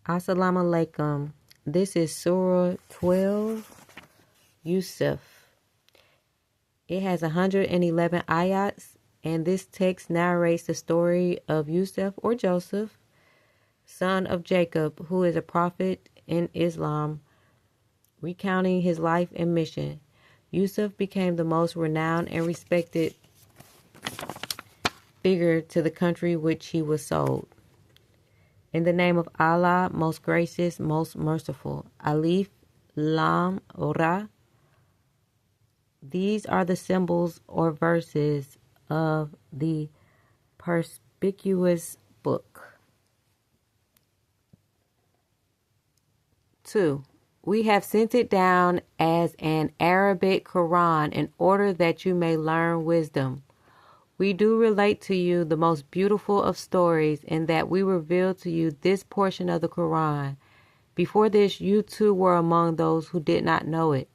Assalamu alaikum. This is Surah 12, Yusuf. It has 111 ayats, and this text narrates the story of Yusuf or Joseph, son of Jacob, who is a prophet in Islam, recounting his life and mission. Yusuf became the most renowned and respected figure to the country which he was sold. In the name of Allah, most gracious, most merciful. Alif, Lam, Ra. These are the symbols or verses of the perspicuous book. 2. We have sent it down as an Arabic Quran in order that you may learn wisdom. We do relate to you the most beautiful of stories in that we reveal to you this portion of the Quran. Before this, you too were among those who did not know it.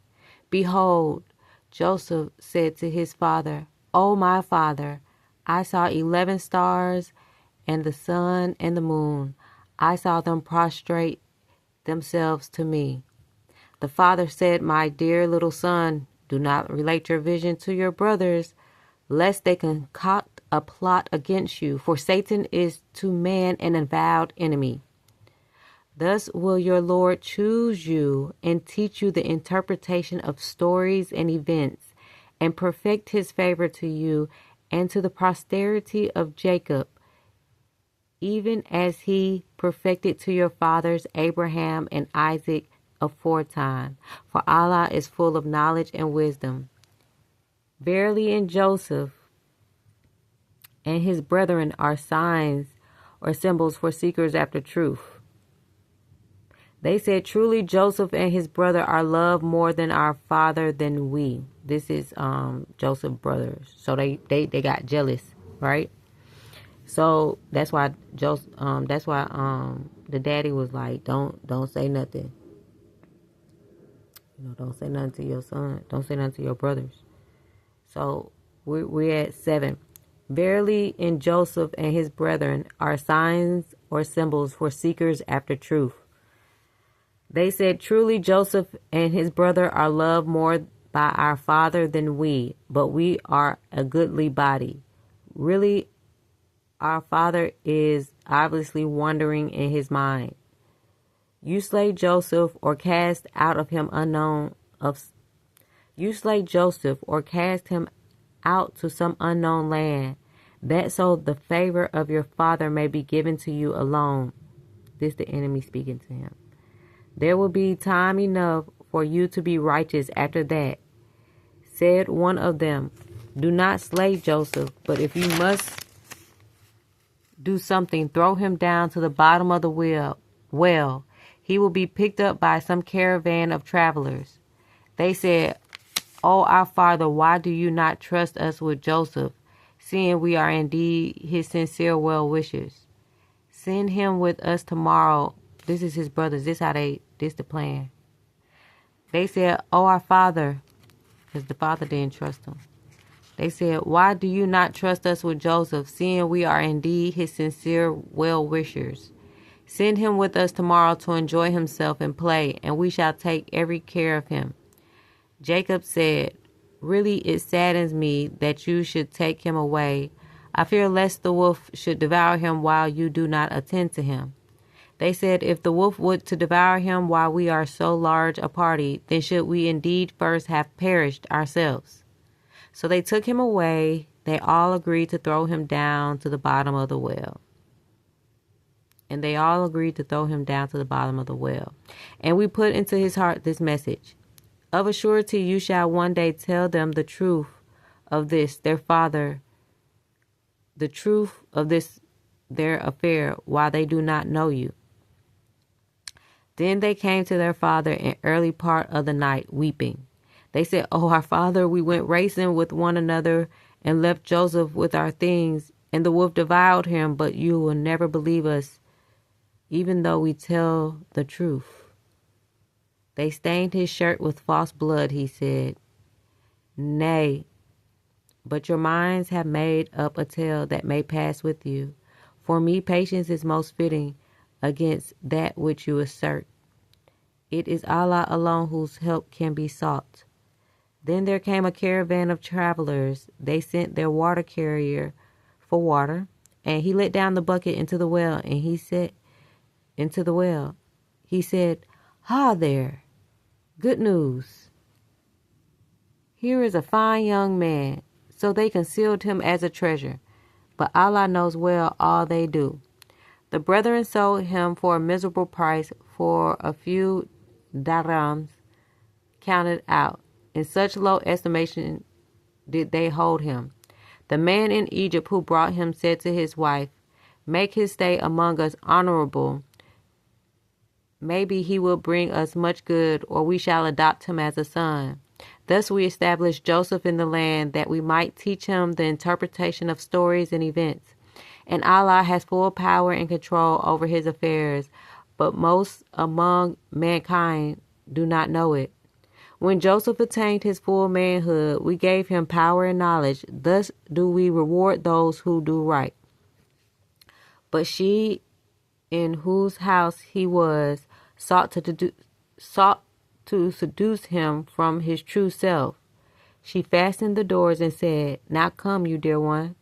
Behold, Joseph said to his father, "O my father, I saw 11 stars and the sun and the moon. I saw them prostrate themselves to me." The father said, "My dear little son, do not relate your vision to your brothers, lest they concoct a plot against you, for Satan is to man an avowed enemy. Thus will your Lord choose you and teach you the interpretation of stories and events, and perfect his favor to you and to the posterity of Jacob, even as he perfected to your fathers Abraham and Isaac aforetime. For Allah is full of knowledge and wisdom. Verily in Joseph and his brethren are signs or symbols for seekers after truth. They said, truly Joseph and his brother are loved more than our father than we. This is Joseph's brothers. So they got jealous, right? So that's why the daddy was like, don't say nothing. Don't say nothing to your son. Don't say nothing to your brothers. So we're at 7. Verily in Joseph and his brethren are signs or symbols for seekers after truth. They said, truly Joseph and his brother are loved more by our father than we, but we are a goodly body. Really, our father is obviously wandering in his mind. You slay Joseph or cast out of him You slay Joseph or cast him out to some unknown land, that so the favor of your father may be given to you alone. This the enemy speaking to him. There will be time enough for you to be righteous after that. Said one of them, do not slay Joseph, but if you must do something, throw him down to the bottom of the well. He will be picked up by some caravan of travelers. They said, O our father, why do you not trust us with Joseph, seeing we are indeed his sincere well-wishers? Send him with us tomorrow. This is his brothers. This the plan. They said, O our father, because the father didn't trust him. They said, why do you not trust us with Joseph, seeing we are indeed his sincere well-wishers? Send him with us tomorrow to enjoy himself and play, and we shall take every care of him. Jacob said, really it saddens me that you should take him away. I fear lest the wolf should devour him while you do not attend to him. They said, if the wolf would to devour him while we are so large a party, then should we indeed first have perished ourselves. So they took him away. They all agreed to throw him down to the bottom of the well. And they all agreed to throw him down to the bottom of the well. And we put into his heart this message. Of a surety you shall one day tell them the truth of this, their father, the truth of this, their affair, while they do not know you. Then they came to their father in early part of the night, weeping. They said, oh, our father, we went racing with one another and left Joseph with our things, and the wolf devoured him, but you will never believe us, even though we tell the truth. They stained his shirt with false blood, he said. Nay, but your minds have made up a tale that may pass with you. For me, patience is most fitting, against that which you assert. It is Allah alone whose help can be sought. Then there came a caravan of travelers. They sent their water carrier for water, and he let down the bucket into the well, and he said, "Ha there, good news. Here is a fine young man." So they concealed him as a treasure, but Allah knows well all they do. The brethren sold him for a miserable price, for a few dirhams counted out. In such low estimation did they hold him. The man in Egypt who brought him said to his wife, "Make his stay among us honorable. Maybe he will bring us much good, or we shall adopt him as a son." Thus we established Joseph in the land, that we might teach him the interpretation of stories and events. And Allah has full power and control over his affairs, but most among mankind do not know it. When Joseph attained his full manhood, we gave him power and knowledge. Thus do we reward those who do right. But she, in whose house he was, sought to seduce him from his true self. She fastened the doors and said, "Now come, you dear one."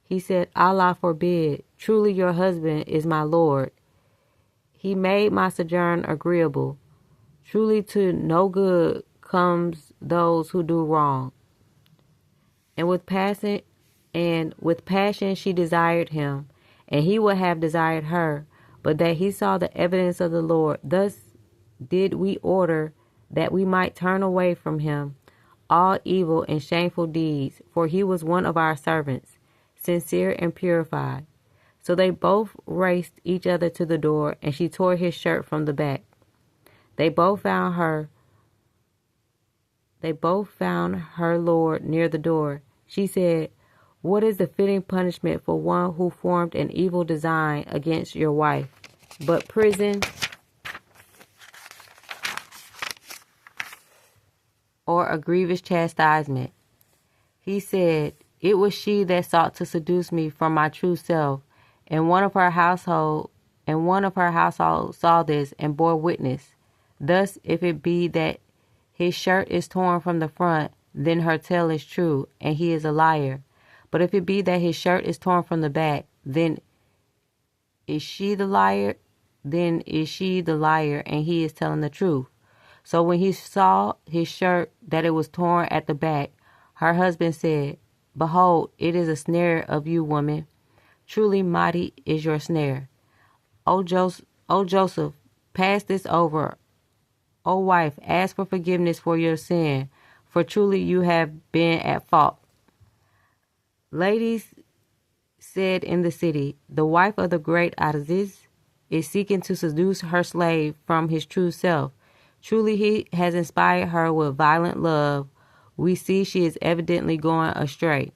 He said, "Allah forbid. Truly your husband is my Lord. He made my sojourn agreeable. Truly to no good comes those who do wrong." And with passion she desired him, and he would have desired her, but that he saw the evidence of the Lord. Thus did we order that we might turn away from him all evil and shameful deeds, for he was one of our servants, sincere and purified. So they both raced each other to the door, and she tore his shirt from the back. They both found her Lord near the door. She said, "What is the fitting punishment for one who formed an evil design against your wife? But prison or a grievous chastisement?" He said, "It was she that sought to seduce me from my true self, and one of her household saw this and bore witness. Thus, if it be that his shirt is torn from the front, then her tale is true, and he is a liar. But if it be that his shirt is torn from the back, then is she the liar, and he is telling the truth." So when he saw his shirt that it was torn at the back, her husband said, "Behold, it is a snare of you, woman. Truly mighty is your snare. O Joseph, pass this over. O wife, ask for forgiveness for your sin, for truly you have been at fault." Ladies said in the city, "The wife of the great Aziz is seeking to seduce her slave from his true self. Truly he has inspired her with violent love. We see she is evidently going astray."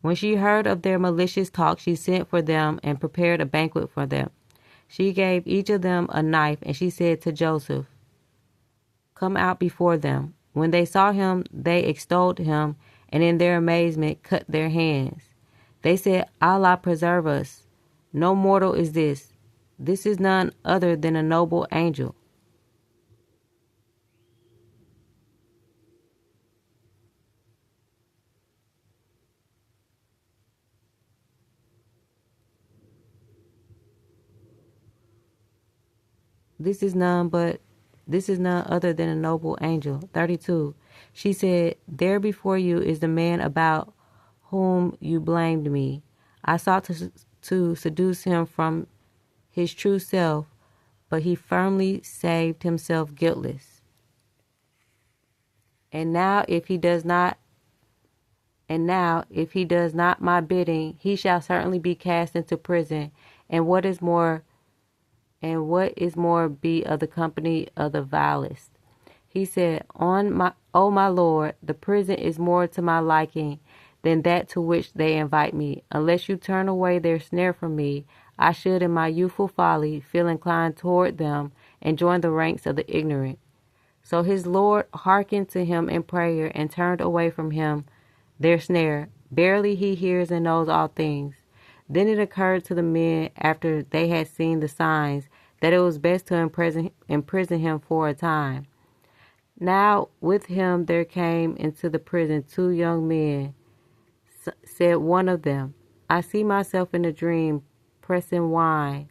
When she heard of their malicious talk, she sent for them and prepared a banquet for them. She gave each of them a knife, and she said to Joseph, "Come out before them." When they saw him, they extolled him, and in their amazement cut their hands. They said, "Allah preserve us. No mortal is this. This is none other than a noble angel." This is none other than a noble angel. 32. She said, "There before you is the man about whom you blamed me. I sought to seduce him from his true self, but he firmly saved himself guiltless. And now if he does not my bidding, he shall certainly be cast into prison, and what is more be of the company of the vilest." He said, "O my Lord, the prison is more to my liking than that to which they invite me. Unless you turn away their snare from me, I should in my youthful folly feel inclined toward them and join the ranks of the ignorant." So his Lord hearkened to him in prayer and turned away from him their snare. Barely he hears and knows all things. Then it occurred to the men, after they had seen the signs, that it was best to imprison him for a time. Now with him there came into the prison 2 young men. Said one of them, I see myself in a dream pressing wine.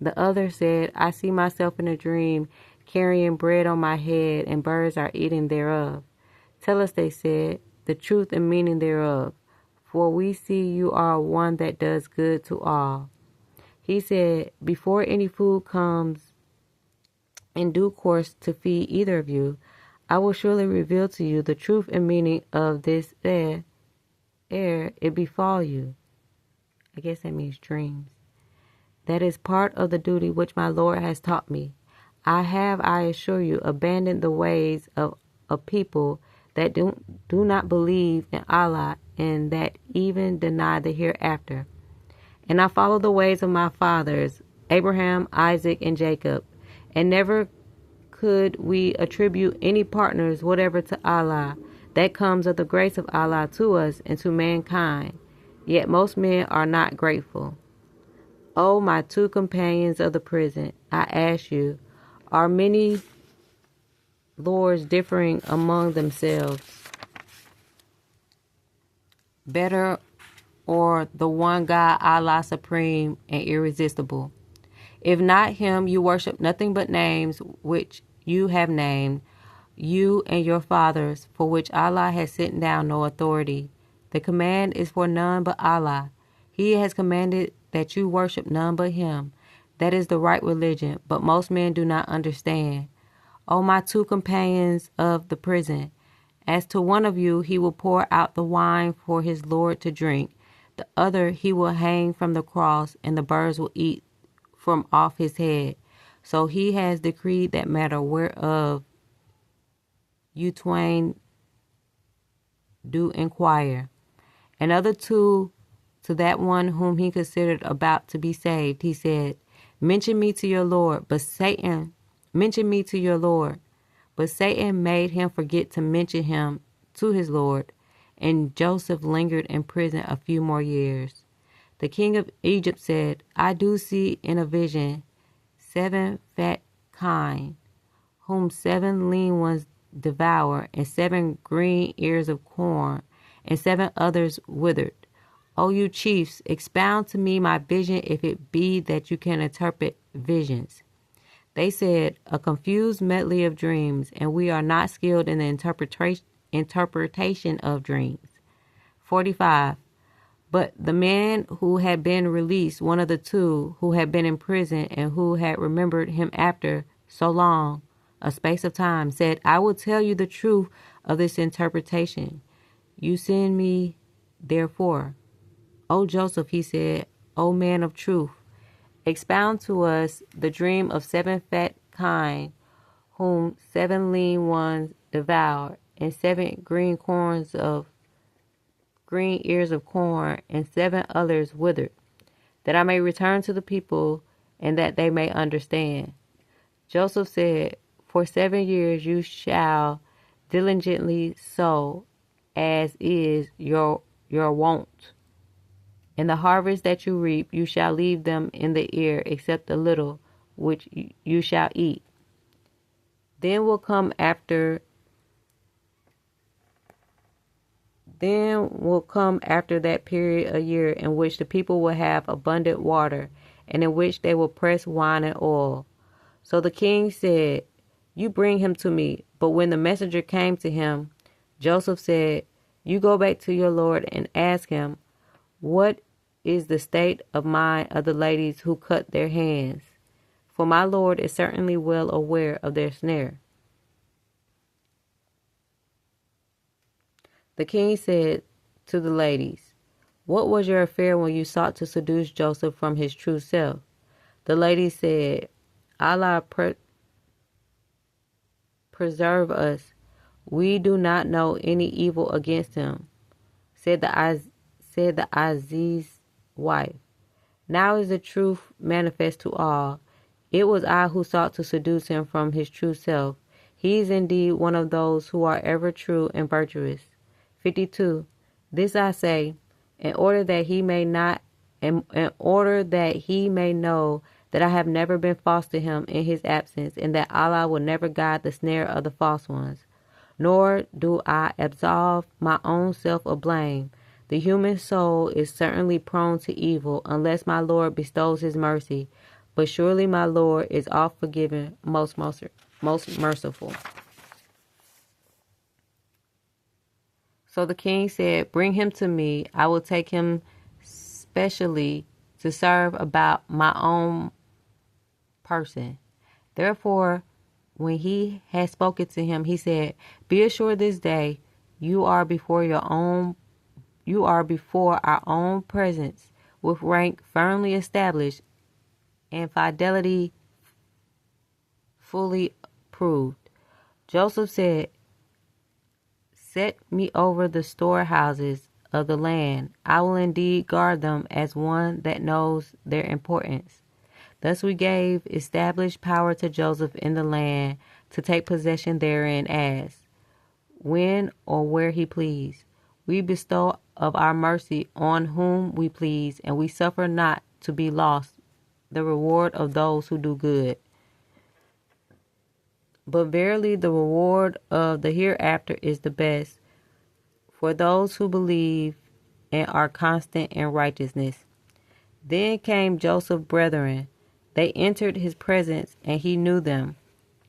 The other said, I see myself in a dream carrying bread on my head, and birds are eating thereof. Tell us, they said, the truth and meaning thereof, for we see you are one that does good to all. He said, before any food comes in due course to feed either of you, I will surely reveal to you the truth and meaning of this ere it befall you. I guess that means dreams. That is part of the duty which my Lord has taught me. I have, I assure you, abandoned the ways of a people that do not believe in Allah and that even deny the hereafter. And I follow the ways of my fathers, Abraham, Isaac, and Jacob, and never could we attribute any partners whatever to Allah. That comes of the grace of Allah to us and to mankind. Yet most men are not grateful. O my 2 companions of the prison, I ask you, are many lords differing among themselves better, or the one God, Allah, supreme and irresistible? If not him, you worship nothing but names which you have named, you and your fathers, for which Allah has sent down no authority. The command is for none but Allah. He has commanded that you worship none but him. That is the right religion, but most men do not understand. O my 2 companions of the prison, as to one of you he will pour out the wine for his Lord to drink. The other he will hang from the cross, and the birds will eat from off his head. So he has decreed that matter whereof you twain do inquire. And other 2, to that one whom he considered about to be saved, he said, mention me to your Lord. But Satan made him forget to mention him to his Lord, and Joseph lingered in prison a few more years. The king of Egypt said, I do see in a vision 7 fat kine, whom 7 lean ones devour, and 7 green ears of corn, and 7 others withered. O you chiefs, expound to me my vision, if it be that you can interpret visions. They said, a confused medley of dreams, and we are not skilled in the interpretation of dreams. 45. But the man who had been released, one of the 2 who had been in prison and who had remembered him after so long a space of time, said, I will tell you the truth of this interpretation. You send me, therefore. O Joseph, he said, O man of truth, expound to us the dream of 7 fat kine, whom 7 lean ones devoured, and 7 green ears of corn, and 7 others withered, that I may return to the people, and that they may understand. Joseph said, for 7 years you shall diligently sow, as is your wont. In the harvest that you reap, you shall leave them in the ear, except a little, which you shall eat. Then will come after that period a year in which the people will have abundant water, and in which they will press wine and oil. So the king said, you bring him to me. But when the messenger came to him, Joseph said, you go back to your Lord and ask him, what is the state of mind of the ladies who cut their hands? For my Lord is certainly well aware of their snare. The king said to the ladies, what was your affair when you sought to seduce Joseph from his true self? The ladies said, Allah preserve us. We do not know any evil against him. Said the Aziz's wife, now is the truth manifest to all. It was I who sought to seduce him from his true self. He is indeed one of those who are ever true and virtuous. 52. This I say, in order that he may not in order that he may know that I have never been false to him in his absence, and that Allah will never guide the snare of the false ones. Nor do I absolve my own self of blame. The human soul is certainly prone to evil unless my Lord bestows his mercy, but surely my Lord is all forgiving, most merciful. So the king said, "Bring him to me. I will take him specially to serve about my own person." Therefore, when he had spoken to him, he said, "Be assured this day you are before our own presence, with rank firmly established and fidelity fully proved." Joseph said, "Set me over the storehouses of the land. I will indeed guard them as one that knows their importance." Thus we gave established power to Joseph in the land to take possession therein as, when or where he pleased. We bestow of our mercy on whom we please, and we suffer not to be lost the reward of those who do good. But verily the reward of the hereafter is the best for those who believe and are constant in righteousness. Then came Joseph's brethren. They entered his presence, and he knew them,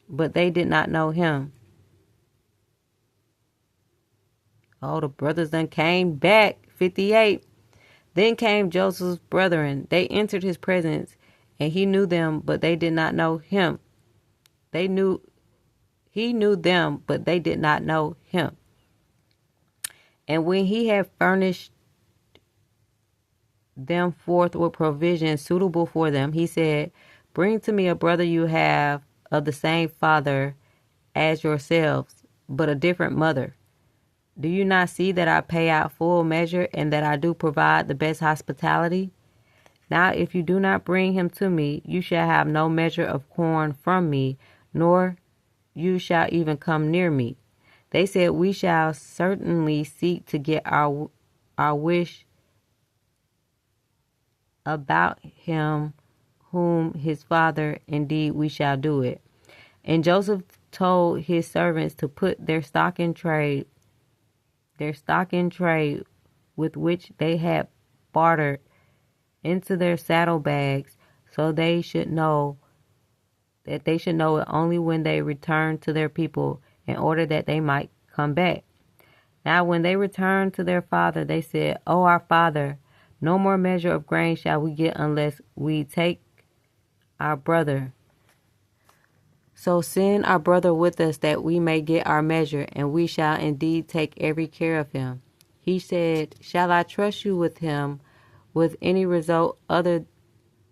but they did not know him. Oh, the brothers done came back. 58. Then came Joseph's brethren. They entered his presence, and he knew them, but they did not know him. He knew them, but they did not know him. And when he had furnished them forth with provisions suitable for them, he said, "Bring to me a brother you have of the same father as yourselves, but a different mother. Do you not see that I pay out full measure, and that I do provide the best hospitality? Now if you do not bring him to me, you shall have no measure of corn from me, nor you shall even come near me." They said, "We shall certainly seek to get our wish about him whom his father, indeed we shall do it." And Joseph told his servants to put their stock in trade with which they had bartered into their saddlebags, so they should know it only when they returned to their people, in order that they might come back. Now when they returned to their father, they said, "O our father, no more measure of grain shall we get unless we take our brother. So send our brother with us, that we may get our measure, and we shall indeed take every care of him." He said, "Shall I trust you with him with any result other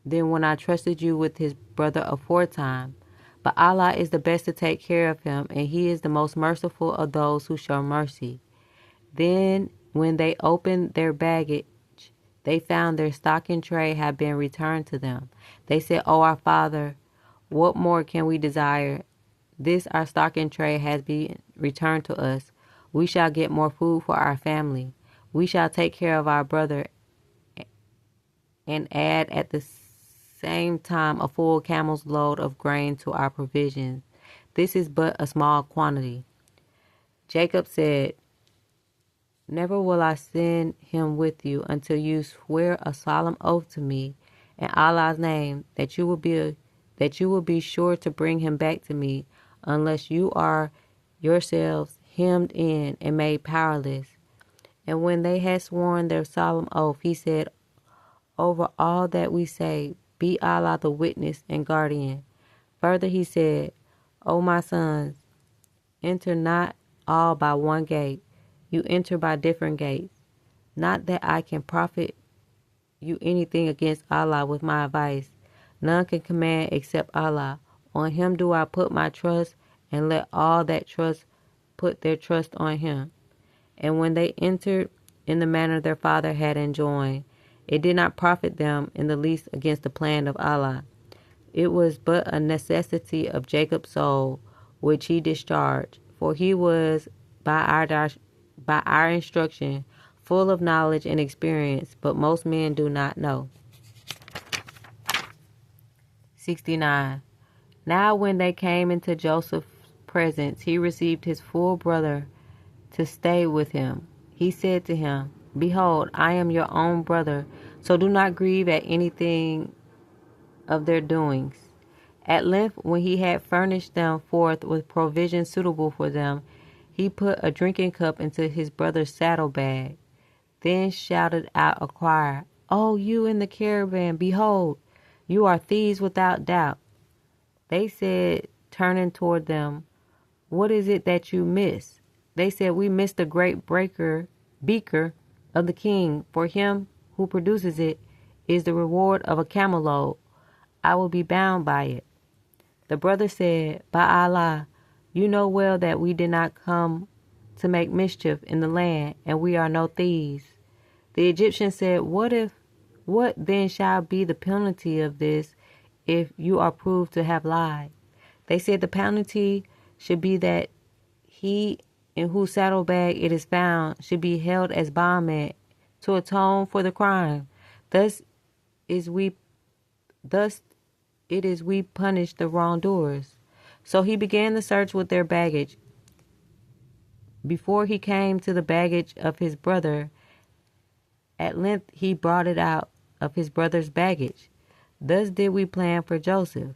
than when I trusted you with his brother aforetime? But Allah is the best to take care of him, and he is the most merciful of those who show mercy." Then when they opened their baggage, they found their stock in trade had been returned to them. They said, "O our father, what more can we desire? This our stock in trade has been returned to us. We shall get more food for our family. We shall take care of our brother, and add at the same time a full camel's load of grain to our provisions. This is but a small quantity." Jacob said, "Never will I send him with you until you swear a solemn oath to me in Allah's name that you will be sure to bring him back to me, unless you are yourselves hemmed in and made powerless." And when they had sworn their solemn oath, he said, "Over all that we say, be Allah the witness and guardian." Further he said, "O my sons, enter not all by one gate. You enter by different gates. Not that I can profit you anything against Allah with my advice. None can command except Allah. On him do I put my trust, and let all that trust put their trust on him." And when they entered in the manner their father had enjoined, it did not profit them in the least against the plan of Allah. It was but a necessity of Jacob's soul, which he discharged, for he was by our instruction full of knowledge and experience, but most men do not know. 69. Now when they came into Joseph's presence, he received his full brother to stay with him. He said to him, Behold, I am your own brother, so do not grieve at anything of their doings. At length, when he had furnished them forth with provisions suitable for them, he put a drinking cup into his brother's saddlebag. Then shouted out a choir, O you in the caravan, behold, you are thieves without doubt. They said, turning toward them, What is it that you miss? They said, We missed the great beaker of the king. For him who produces it is the reward of a camel load. I will be bound by it. The brother said, By Allah, you know well that we did not come to make mischief in the land, and we are no thieves. The Egyptian said, What then shall be the penalty of this if you are proved to have lied? They said the penalty should be that he in whose saddlebag it is found should be held as bondman to atone for the crime. Thus it is we punish the wrongdoers. So he began the search with their baggage. Before he came to the baggage of his brother, at length he brought it out of his brother's baggage. Thus did we plan for Joseph.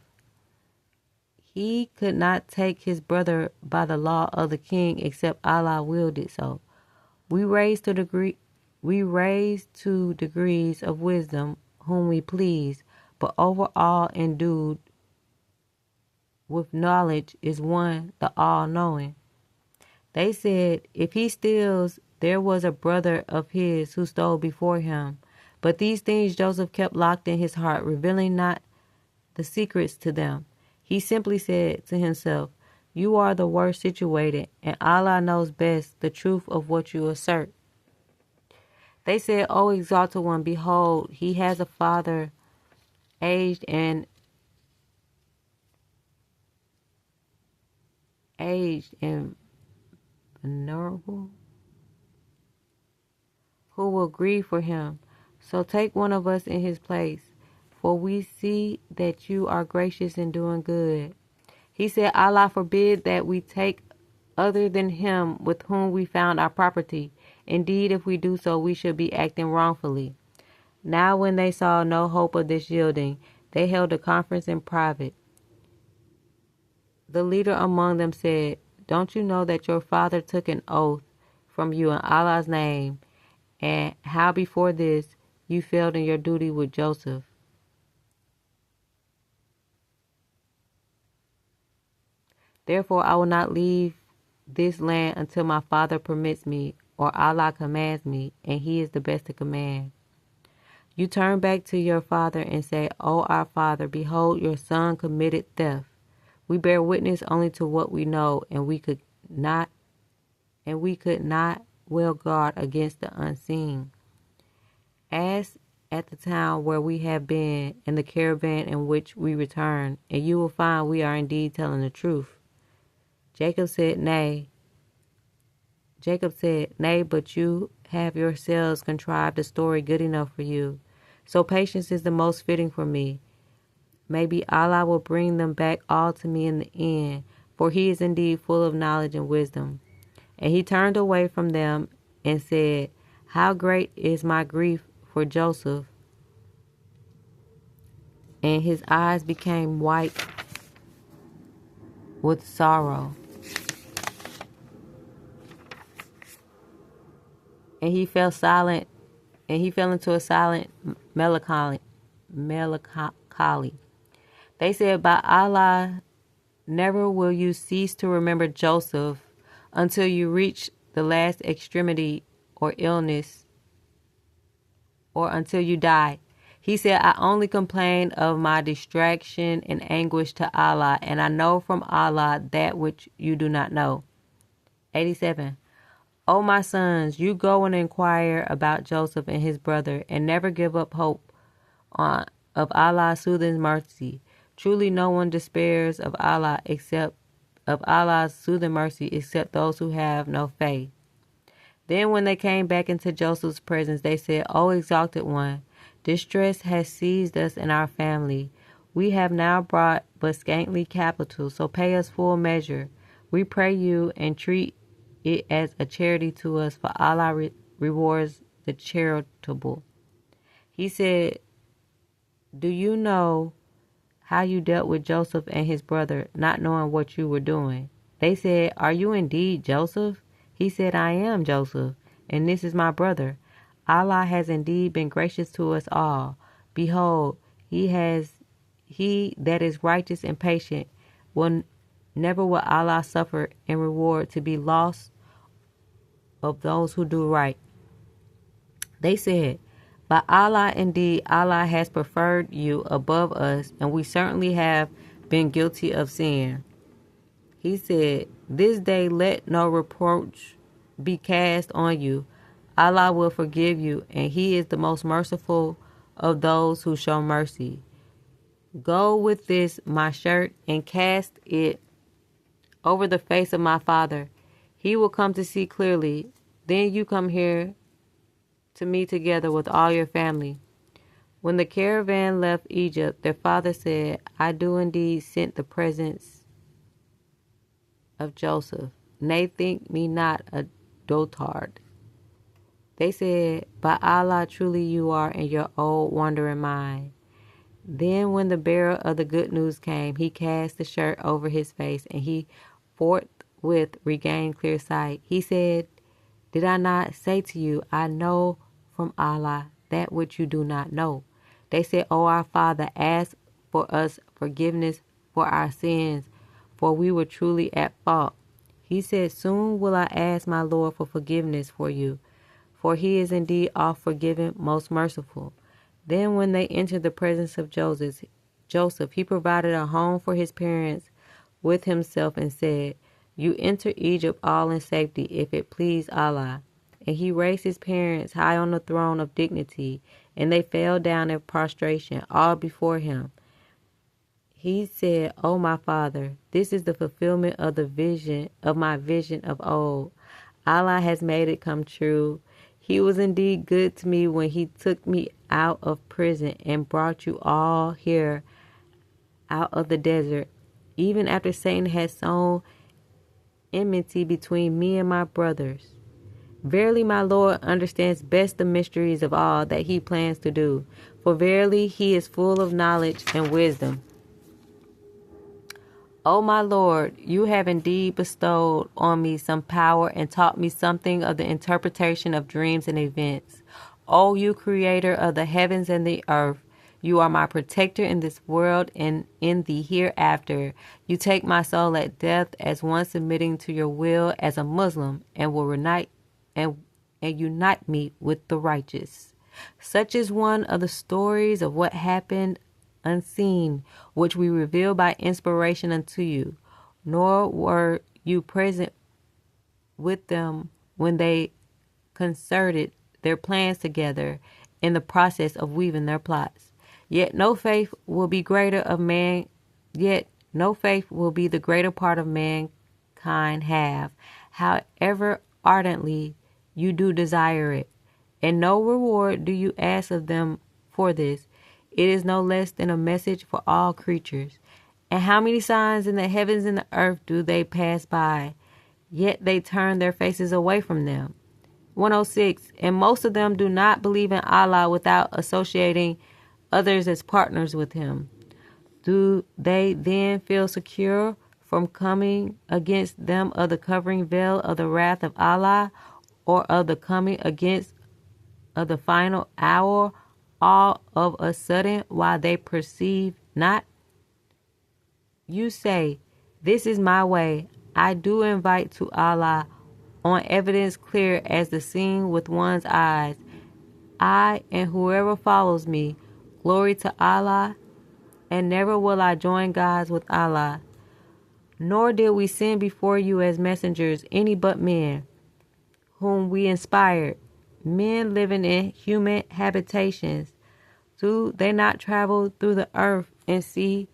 He could not take his brother by the law of the king except Allah willed it so. We raised to degrees of wisdom whom we please, but over all endued with knowledge is one, the all-knowing. They said, If he steals, there was a brother of his who stole before him. But these things Joseph kept locked in his heart, revealing not the secrets to them. He simply said to himself, You are the worst situated, and Allah knows best the truth of what you assert. They said, O exalted one, behold, he has a father aged and venerable, who will grieve for him. So take one of us in his place, for we see that you are gracious in doing good. He said, Allah forbid that we take other than him with whom we found our property. Indeed, if we do so, we should be acting wrongfully. Now when they saw no hope of this yielding, they held a conference in private. The leader among them said, Don't you know that your father took an oath from you in Allah's name, and how before this you failed in your duty with Joseph? Therefore I will not leave this land until my father permits me, or Allah commands me, and he is the best to command. You turn back to your father and say, O our father, behold, your son committed theft. We bear witness only to what we know, and we could not well guard against the unseen. Ask at the town where we have been, and the caravan in which we return, and you will find we are indeed telling the truth. Jacob said, Nay, but you have yourselves contrived a story good enough for you. So patience is the most fitting for me. Maybe Allah will bring them back all to me in the end, for he is indeed full of knowledge and wisdom. And he turned away from them and said, How great is my grief for Joseph. And his eyes became white with sorrow. And he fell into a silent melancholy. They said, By Allah, never will you cease to remember Joseph until you reach the last extremity or illness, or until you die. He said, I only complain of my distraction and anguish to Allah, and I know from Allah that which you do not know. 87. O my sons, you go and inquire about Joseph and his brother, and never give up hope of Allah's soothing mercy. Truly no one despairs of Allah's soothing mercy except those who have no faith. Then when they came back into Joseph's presence, they said, O exalted one, distress has seized us and our family. We have now brought but scantly capital, so pay us full measure. We pray you and treat it as a charity to us, for Allah rewards the charitable. He said, do you know how you dealt with Joseph and his brother, not knowing what you were doing? They said, are you indeed Joseph? He said, I am Joseph, and this is my brother. Allah has indeed been gracious to us all. Behold, he that is righteous and patient never will Allah suffer and reward to be lost of those who do right. They said, by Allah, indeed, Allah has preferred you above us, and we certainly have been guilty of sin. He said, this day let no reproach be cast on you. Allah will forgive you, and He is the most merciful of those who show mercy. Go with this, my shirt, and cast it over the face of my father. He will come to see clearly. Then you come here to me together with all your family. When the caravan left Egypt, their father said, I do indeed scent the presence of Joseph. Nay, think me not a dotard. They said, by Allah, truly you are in your old wandering mind. Then when the bearer of the good news came, he cast the shirt over his face, and he forthwith regained clear sight. He said, did I not say to you, I know from Allah that which you do not know? They said, O our Father, ask for us forgiveness for our sins, for we were truly at fault. He said, soon will I ask my Lord for forgiveness for you, for He is indeed oft forgiving, most merciful. Then when they entered the presence of Joseph, he provided a home for his parents with himself and said, you enter Egypt all in safety, if it please Allah. And he raised his parents high on the throne of dignity, and they fell down in prostration, all before him. He said, O my father, this is the fulfillment of the vision of my vision of old. Allah has made it come true. He was indeed good to me when He took me out of prison and brought you all here out of the desert, even after Satan had sown enmity between me and my brothers. Verily, my Lord understands best the mysteries of all that He plans to do, for verily He is full of knowledge and wisdom. O my Lord, you have indeed bestowed on me some power and taught me something of the interpretation of dreams and events. O you creator of the heavens and the earth, you are my protector in this world and in the hereafter. You take my soul at death as one submitting to your will as a Muslim, and will unite me with the righteous. Such is one of the stories of what happened unseen, which we reveal by inspiration unto you. Nor were you present with them when they concerted their plans together in the process of weaving their plots. Yet no faith will be the greater part of mankind have, however ardently you do desire it, and no reward do you ask of them for this. It is no less than a message for all creatures. And how many signs in the heavens and the earth do they pass by, yet they turn their faces away from them. 106. And most of them do not believe in Allah without associating others as partners with Him. Do they then feel secure from coming against them of the covering veil of the wrath of Allah, or of the coming against of the final hour, all of a sudden, while they perceive not? You say, this is my way. I do invite to Allah on evidence clear as the seeing with one's eyes. I and whoever follows me, glory to Allah, and never will I join gods with Allah. Nor did we send before you as messengers any but men, whom we inspired, men living in human habitations. Do they not travel through the earth and see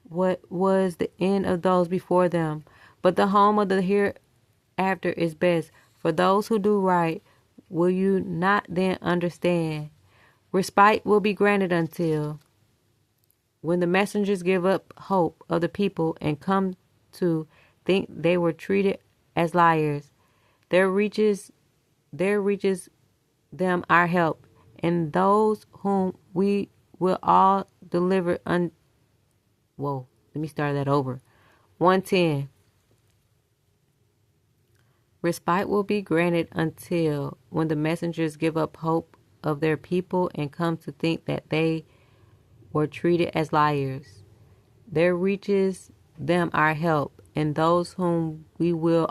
what was the end of those before them? But the home of the hereafter is best. For those who do right, will you not then understand? Respite will be granted until when the messengers give up hope of the people and come to think they were treated as liars. There reaches them our help, and those whom we will all deliver Whoa, let me start that over. 110. Respite will be granted until when the messengers give up hope of their people and come to think that they were treated as liars. There reaches them our help, and those whom we will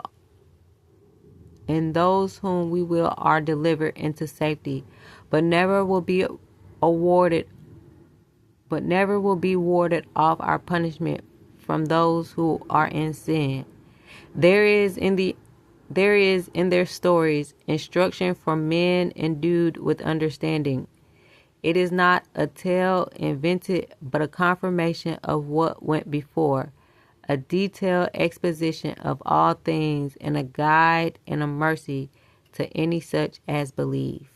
are delivered into safety, but never will be warded off our punishment from those who are in sin. There is in their stories instruction for men endued with understanding. It is not a tale invented, but a confirmation of what went before, a detailed exposition of all things, and a guide and a mercy to any such as believe.